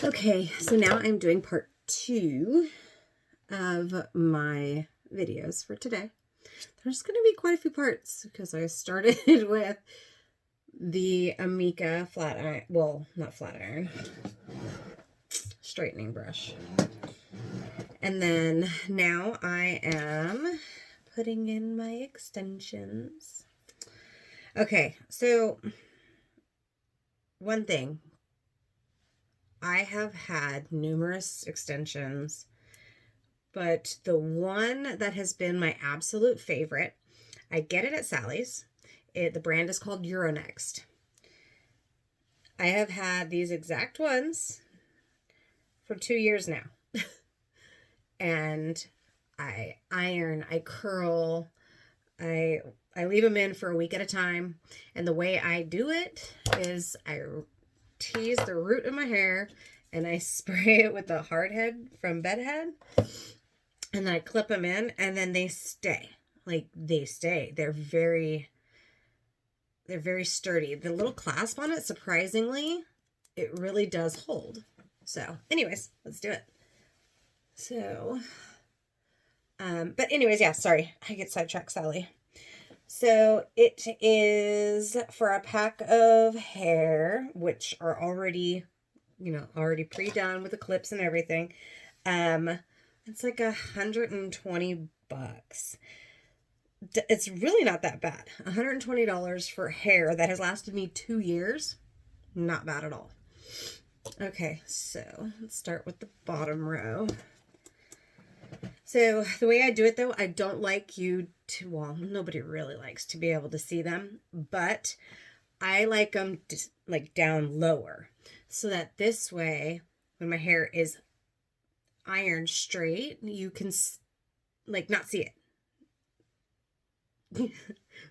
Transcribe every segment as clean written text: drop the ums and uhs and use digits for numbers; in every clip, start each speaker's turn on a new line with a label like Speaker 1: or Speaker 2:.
Speaker 1: Okay, so now I'm doing part 2 of my videos for today. There's going to be quite a few parts because I started with the Amica flat iron, well, not flat iron, straightening brush. And then now I am putting in my extensions. Okay, so one thing, I have had numerous extensions, but the one that has been my absolute favorite, I get it at Sally's. The brand is called Euronext. I have had these exact ones for 2 years now. And I iron, I curl, I leave them in for a week at a time. And the way I do it is I tease the root of my hair and I spray it with the hard head from Bedhead. And then I clip them in and then they stay. Like they stay. They're very sturdy. The little clasp on it, surprisingly, it really does hold. So anyways, let's do it. So, but anyways, yeah, sorry, I get sidetracked, Sally. So it is for a pack of hair, which are already, already pre-done with the clips and everything. It's like $120. It's really not that bad. $120 for hair that has lasted me 2 years. Not bad at all. Okay, so let's start with the bottom row. So the way I do it, though, I don't like you to, well, nobody really likes to be able to see them, but I like them like down lower so that this way, when my hair is ironed straight, you can like not see it.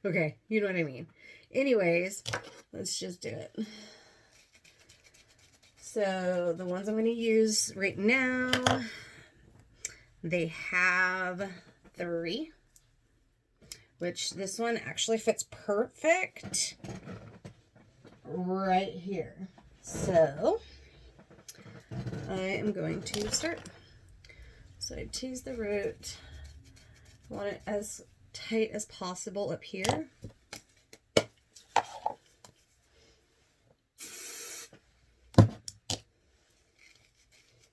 Speaker 1: Okay, you know what I mean. Anyways, let's just do it. So the ones I'm going to use right now, they have 3, which this one actually fits perfect right here. So I am going to start. So I tease the root. I want it as tight as possible up here.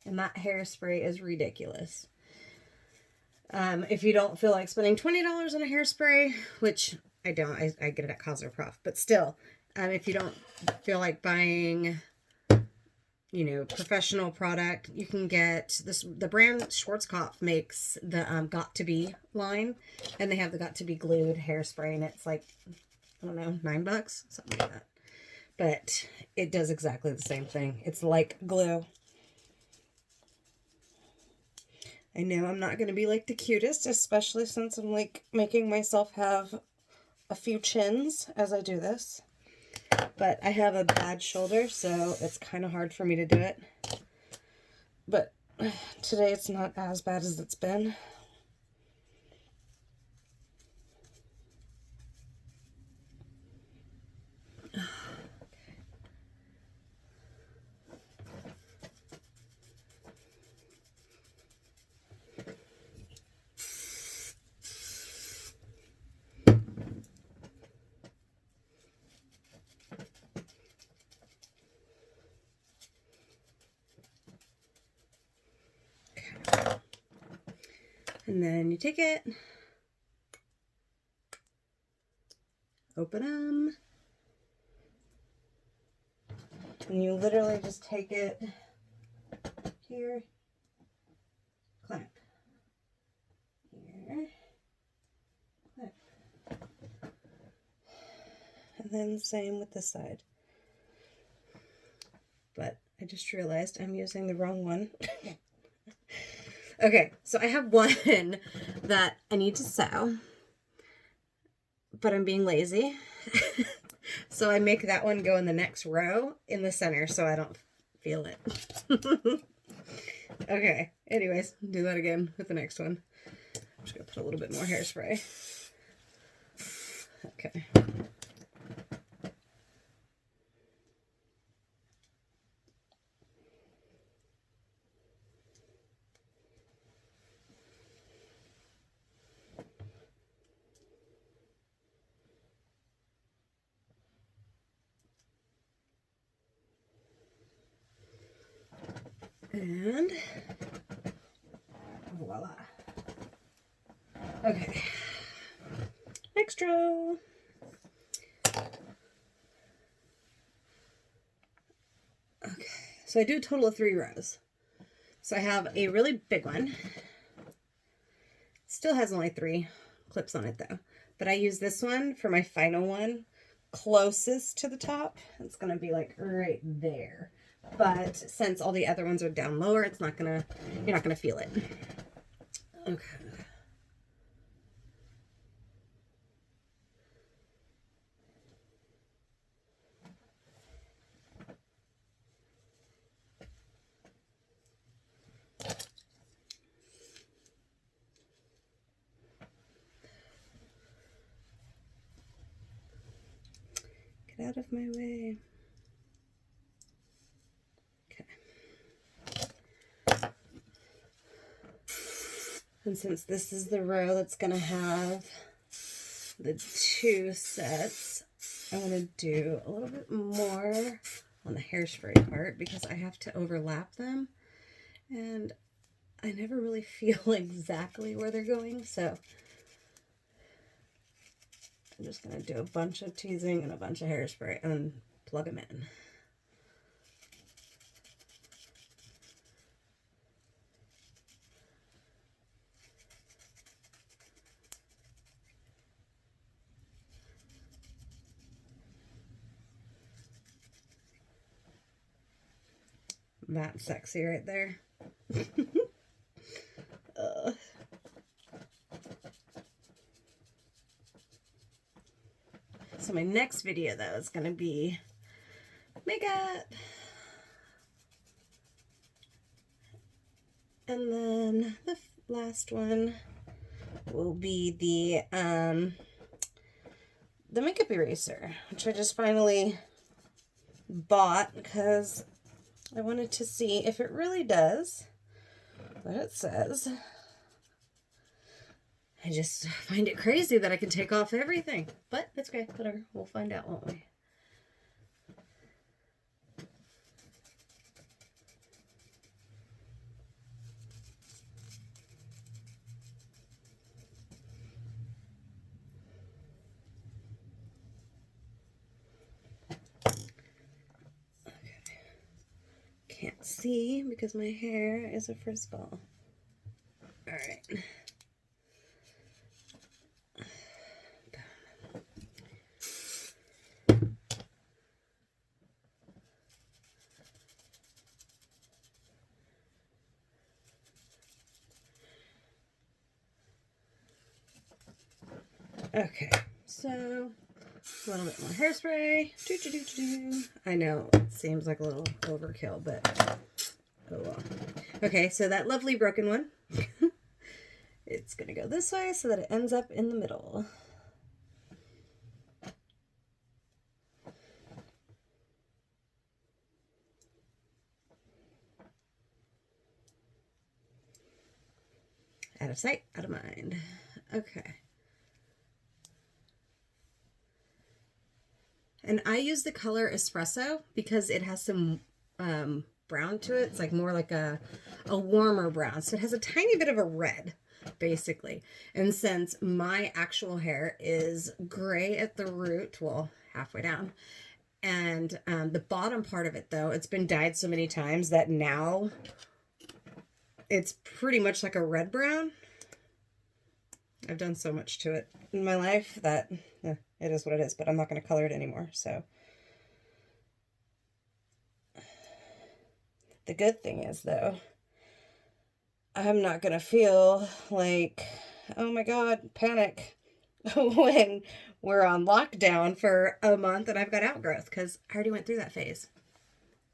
Speaker 1: And that hairspray is ridiculous. If you don't feel like spending $20 on a hairspray, which I don't, I get it at Cosmoprof, but still, if you don't feel like buying, professional product, you can get this. The brand Schwarzkopf makes the Got to Be line, and they have the Got to Be glued hairspray, and it's like, I don't know, $9, something like that. But it does exactly the same thing. It's like glue. I know I'm not going to be like the cutest, especially since I'm like making myself have a few chins as I do this. But I have a bad shoulder, so it's kind of hard for me to do it. But today it's not as bad as it's been. And then you take it, open them, and you literally just take it here, clamp, here, clamp, and then same with this side. But I just realized I'm using the wrong one. Okay, so I have one that I need to sew, but I'm being lazy. So I make that one go in the next row in the center so I don't feel it. Okay, anyways, do that again with the next one. I'm just going to put a little bit more hairspray. Okay. And voila. Okay. Next row. Okay, so I do a total of 3 rows. So I have a really big one. Still has only 3 clips on it though. But I use this one for my final one closest to the top. It's going to be like right there. But since all the other ones are down lower, it's not going to, you're not going to feel it. Okay. Get out of my way. Okay. And since this is the row that's going to have the 2 sets, I'm going to do a little bit more on the hairspray part because I have to overlap them. And I never really feel exactly where they're going, so I'm just going to do a bunch of teasing and a bunch of hairspray and plug them in. That's sexy right there. So my next video though is going to be makeup. And then the last one will be the makeup eraser, which I just finally bought because I wanted to see if it really does what it says. I just find it crazy that I can take off everything, but it's okay, whatever. We'll find out, won't we? Can't see because my hair is a frizz-ball. All right. Okay, so a little bit more hairspray. I know it seems like a little overkill, but oh well. Okay, so that lovely broken one, it's gonna go this way so that it ends up in the middle. Out of sight, out of mind. Okay. And I use the color espresso because it has some brown to it. It's like more like a warmer brown. So it has a tiny bit of a red, basically. And since my actual hair is gray at the root, well, halfway down, and the bottom part of it, though, it's been dyed so many times that now it's pretty much like a red brown. I've done so much to it in my life that it is what it is, but I'm not going to color it anymore. So the good thing is, though, I'm not going to feel like, oh my God, panic when we're on lockdown for a month and I've got outgrowth because I already went through that phase.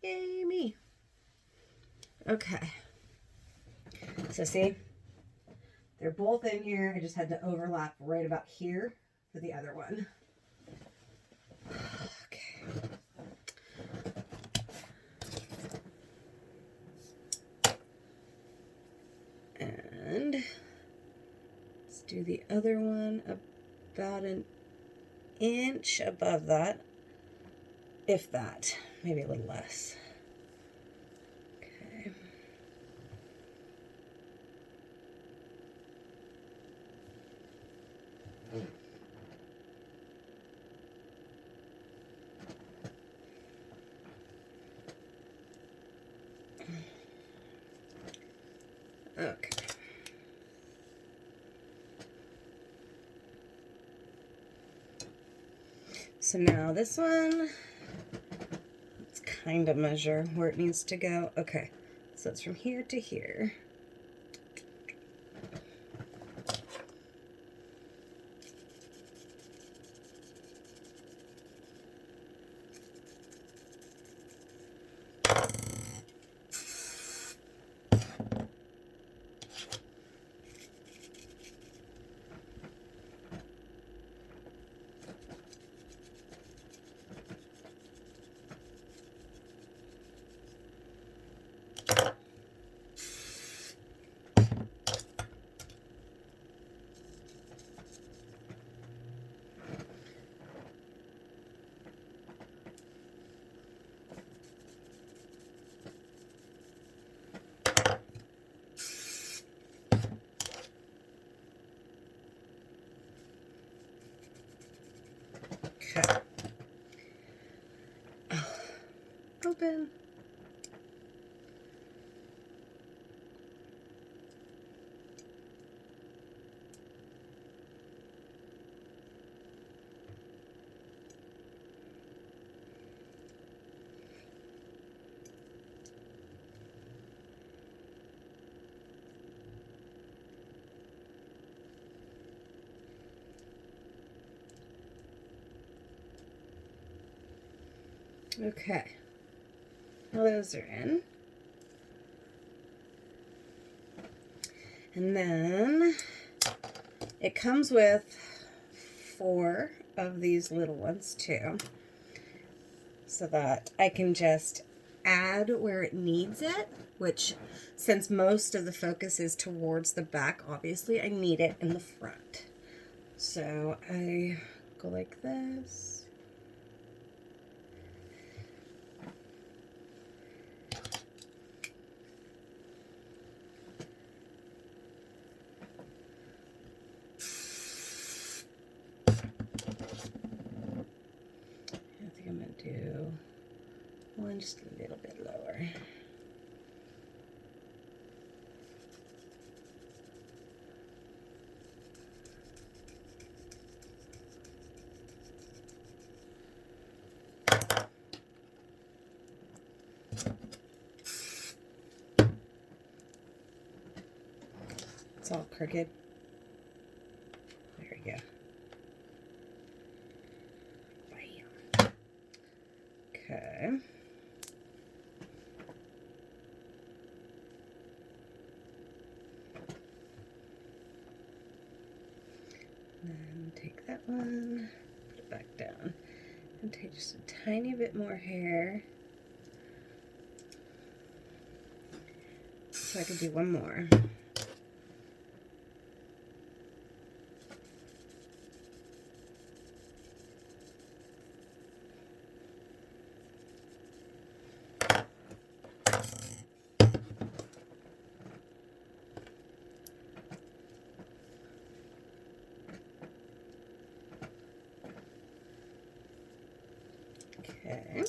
Speaker 1: Yay, me. Okay. So see? They're both in here. I just had to overlap right about here for the other one. Okay. And let's do the other one about an inch above that, if that, maybe a little less. Okay. Okay. So now this one, let's kind of measure where it needs to go. Okay, so it's from here to here. Okay. Oh, open. Okay. Well, those are in. And then it comes with 4 of these little ones too, so that I can just add where it needs it, which since most of the focus is towards the back, obviously I need it in the front. So I go like this. I think I'm going to do one just a little bit lower. It's all crooked. There we go. Bam. Okay. Then take that one, put it back down, and take just a tiny bit more hair. So I can do one more. Okay.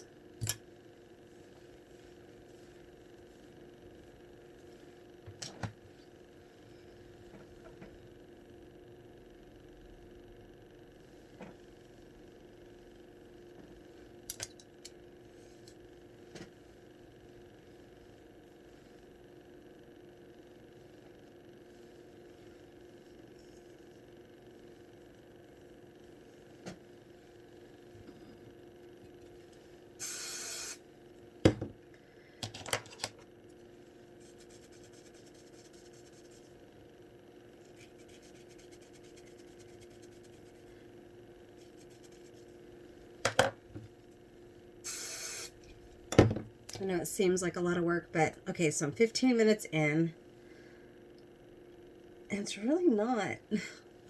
Speaker 1: I know it seems like a lot of work, but okay, so I'm 15 minutes in, and it's really not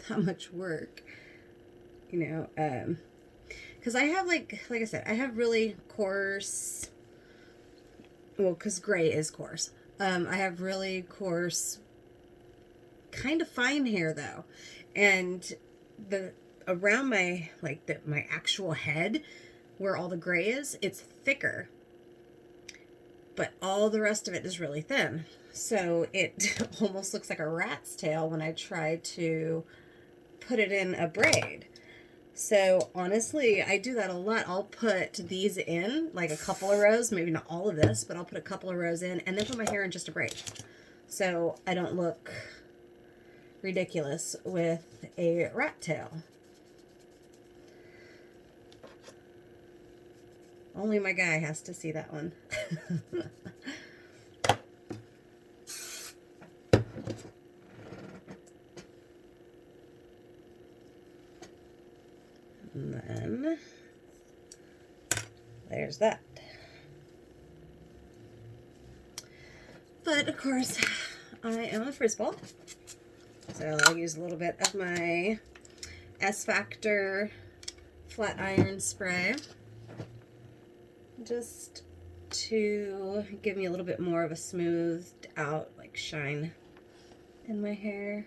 Speaker 1: that much work, you know, because I have like I said, I have really coarse, well, because gray is coarse. I have really coarse, kind of fine hair though, and the around my my actual head, where all the gray is, it's thicker. but all the rest of it is really thin. So it almost looks like a rat's tail when I try to put it in a braid. So honestly, I do that a lot. I'll put these in, like a couple of rows, maybe not all of this, but I'll put a couple of rows in and then put my hair in just a braid. So I don't look ridiculous with a rat tail. Only my guy has to see that one. And then there's that. But of course, I am a frizball, so I'll use a little bit of my S Factor flat iron spray just to give me a little bit more of a smoothed out like shine in my hair.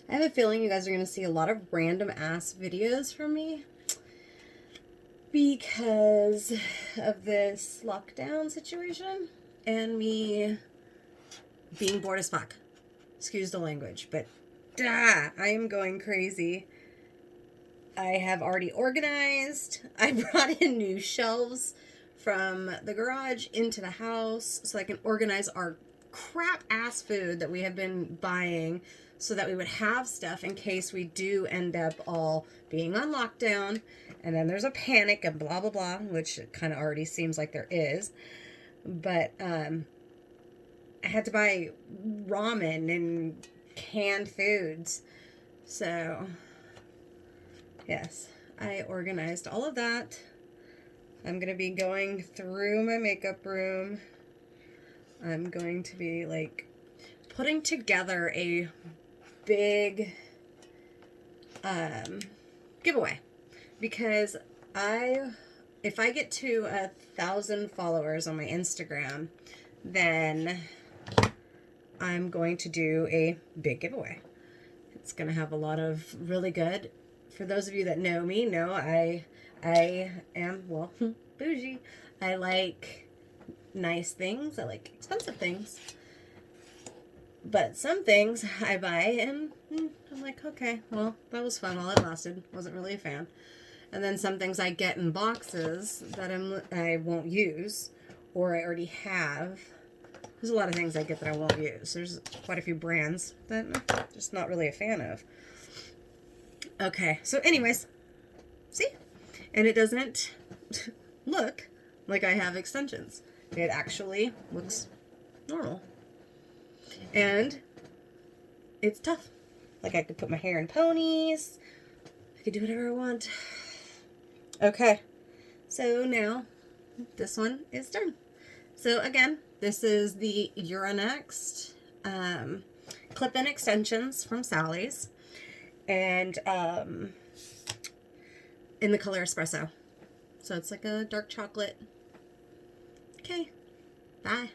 Speaker 1: I have a feeling you guys are going to see a lot of random ass videos from me because of this lockdown situation and me being bored as fuck. Excuse the language, but I am going crazy. I have already organized. I brought in new shelves from the garage into the house so I can organize our crap ass food that we have been buying so that we would have stuff in case we do end up all being on lockdown and then there's a panic and blah blah blah, which it kind of already seems like there is. But I had to buy ramen and canned foods. So yes, I organized all of that. I'm going to be going through my makeup room. I'm going to be like putting together a big giveaway because if I get to 1,000 followers on my Instagram, then I'm going to do a big giveaway. It's going to have a lot of really good, for those of you that know me, know I am, well, bougie. I like nice things. I like expensive things. But some things I buy and I'm like, okay, well, that was fun while it lasted. Wasn't really a fan. And then some things I get in boxes that I won't use or I already have. There's a lot of things I get that I won't use. There's quite a few brands that I'm just not really a fan of. Okay, so anyways, see? And it doesn't look like I have extensions. It actually looks normal. And it's tough. Like I could put my hair in ponies. I could do whatever I want. Okay, so now this one is done. So again, this is the Euronext clip-in extensions from Sally's. And in the color espresso. So it's like a dark chocolate. Okay, bye.